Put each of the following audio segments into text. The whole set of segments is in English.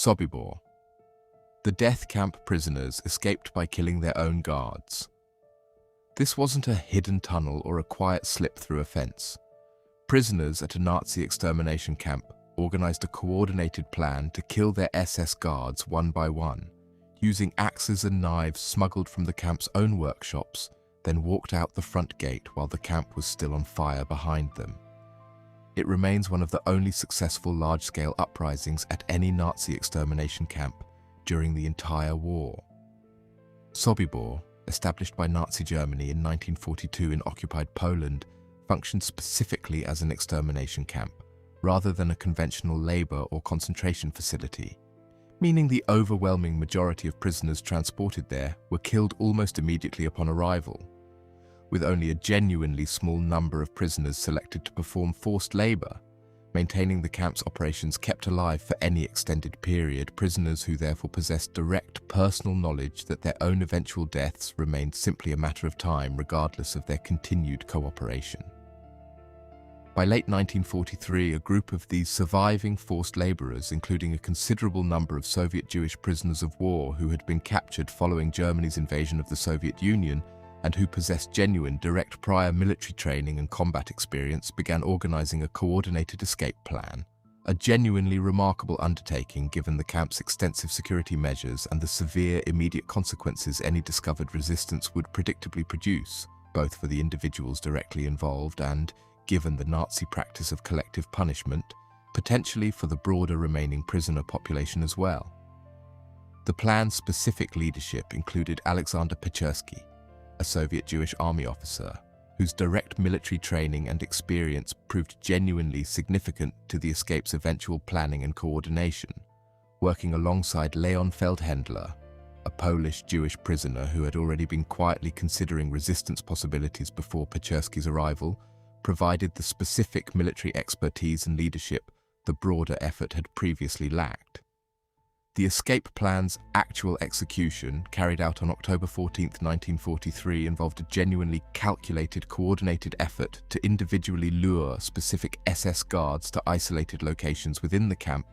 Sobibor. The death camp prisoners escaped by killing their own guards. This wasn't a hidden tunnel or a quiet slip through a fence. Prisoners at a Nazi extermination camp organized a coordinated plan to kill their SS guards one by one, using axes and knives smuggled from the camp's own workshops, then walked out the front gate while the camp was still on fire behind them. It remains one of the only successful large-scale uprisings at any Nazi extermination camp during the entire war. Sobibor, established by Nazi Germany in 1942 in occupied Poland, functioned specifically as an extermination camp, rather than a conventional labor or concentration facility, meaning the overwhelming majority of prisoners transported there were killed almost immediately upon arrival, with only a genuinely small number of prisoners selected to perform forced labor, maintaining the camp's operations kept alive for any extended period. Prisoners who therefore possessed direct personal knowledge that their own eventual deaths remained simply a matter of time regardless of their continued cooperation. By late 1943, a group of these surviving forced laborers, including a considerable number of Soviet Jewish prisoners of war who had been captured following Germany's invasion of the Soviet Union and who possessed genuine direct prior military training and combat experience, began organizing a coordinated escape plan, a genuinely remarkable undertaking given the camp's extensive security measures and the severe immediate consequences any discovered resistance would predictably produce, both for the individuals directly involved and, given the Nazi practice of collective punishment, potentially for the broader remaining prisoner population as well. The plan's specific leadership included Alexander Pechersky, a Soviet Jewish army officer, whose direct military training and experience proved genuinely significant to the escape's eventual planning and coordination, working alongside Leon Feldhendler, a Polish Jewish prisoner who had already been quietly considering resistance possibilities before Pechersky's arrival, provided the specific military expertise and leadership the broader effort had previously lacked. The escape plan's actual execution, carried out on October 14, 1943, involved a genuinely calculated, coordinated effort to individually lure specific SS guards to isolated locations within the camp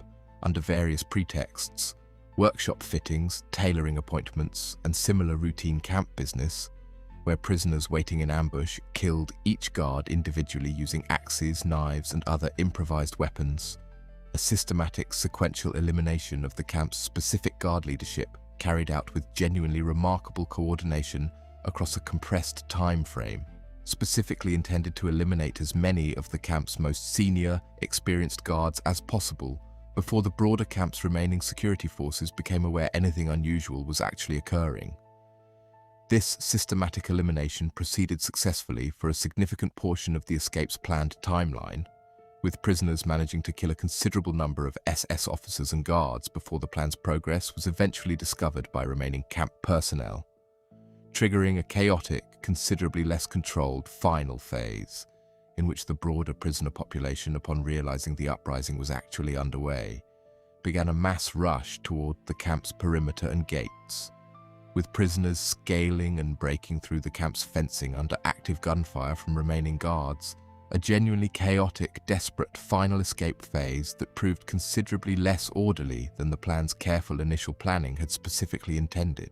under various pretexts: workshop fittings, tailoring appointments, and similar routine camp business, where prisoners waiting in ambush killed each guard individually using axes, knives, and other improvised weapons. A systematic, sequential elimination of the camp's specific guard leadership carried out with genuinely remarkable coordination across a compressed time frame, specifically intended to eliminate as many of the camp's most senior, experienced guards as possible before the broader camp's remaining security forces became aware anything unusual was actually occurring. This systematic elimination proceeded successfully for a significant portion of the escape's planned timeline, with prisoners managing to kill a considerable number of SS officers and guards before the plan's progress was eventually discovered by remaining camp personnel, triggering a chaotic, considerably less controlled final phase, in which the broader prisoner population, upon realizing the uprising was actually underway, began a mass rush toward the camp's perimeter and gates, with prisoners scaling and breaking through the camp's fencing under active gunfire from remaining guards. A genuinely chaotic, desperate final escape phase that proved considerably less orderly than the plan's careful initial planning had specifically intended.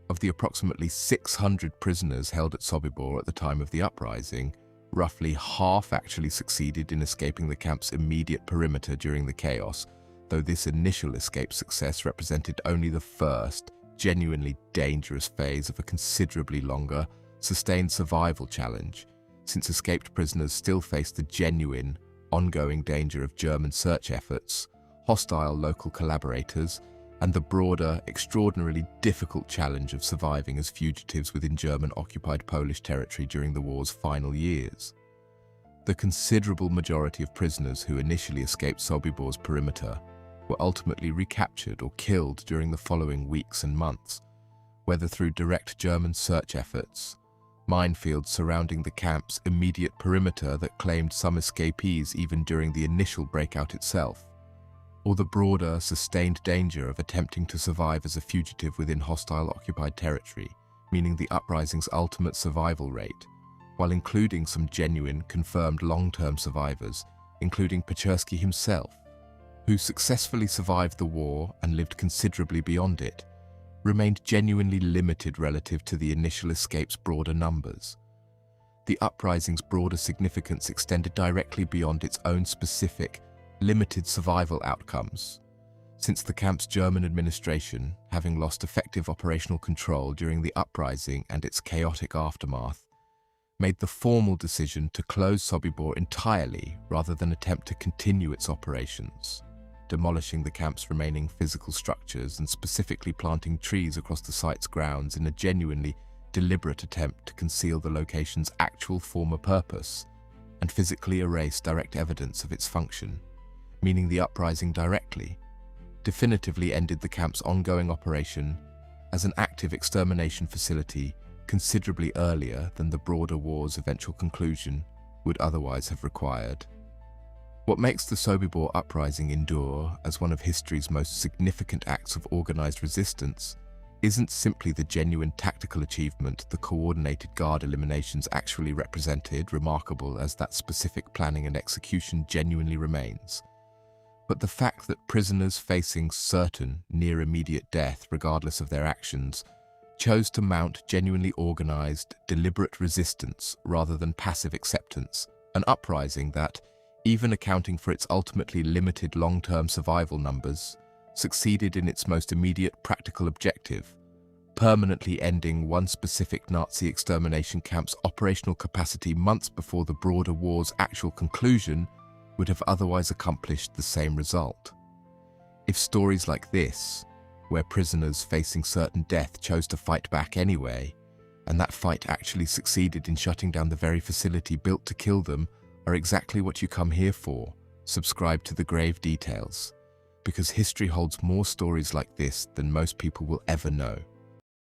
Of the approximately 600 prisoners held at Sobibor at the time of the uprising, roughly half actually succeeded in escaping the camp's immediate perimeter during the chaos, though this initial escape success represented only the first, genuinely dangerous phase of a considerably longer, sustained survival challenge, since escaped prisoners still faced the genuine, ongoing danger of German search efforts, hostile local collaborators, and the broader, extraordinarily difficult challenge of surviving as fugitives within German-occupied Polish territory during the war's final years. The considerable majority of prisoners who initially escaped Sobibor's perimeter were ultimately recaptured or killed during the following weeks and months, whether through direct German search efforts, minefields surrounding the camp's immediate perimeter that claimed some escapees even during the initial breakout itself, or the broader, sustained danger of attempting to survive as a fugitive within hostile occupied territory, meaning the uprising's ultimate survival rate, while including some genuine, confirmed long-term survivors, including Pechersky himself, who successfully survived the war and lived considerably beyond it, remained genuinely limited relative to the initial escape's broader numbers. The uprising's broader significance extended directly beyond its own specific, limited survival outcomes, since the camp's German administration, having lost effective operational control during the uprising and its chaotic aftermath, made the formal decision to close Sobibor entirely rather than attempt to continue its operations, demolishing the camp's remaining physical structures and specifically planting trees across the site's grounds in a genuinely deliberate attempt to conceal the location's actual former purpose and physically erase direct evidence of its function, meaning the uprising definitively ended the camp's ongoing operation as an active extermination facility considerably earlier than the broader war's eventual conclusion would otherwise have required. What makes the Sobibor uprising endure as one of history's most significant acts of organized resistance isn't simply the genuine tactical achievement the coordinated guard eliminations actually represented, remarkable as that specific planning and execution genuinely remains, but the fact that prisoners facing certain near-immediate death regardless of their actions chose to mount genuinely organized, deliberate resistance rather than passive acceptance, an uprising that, even accounting for its ultimately limited long-term survival numbers, succeeded in its most immediate practical objective, permanently ending one specific Nazi extermination camp's operational capacity months before the broader war's actual conclusion would have otherwise accomplished the same result. If stories like this, where prisoners facing certain death chose to fight back anyway, and that fight actually succeeded in shutting down the very facility built to kill them, are exactly what you come here for, subscribe to the grave details, because history holds more stories like this than most people will ever know.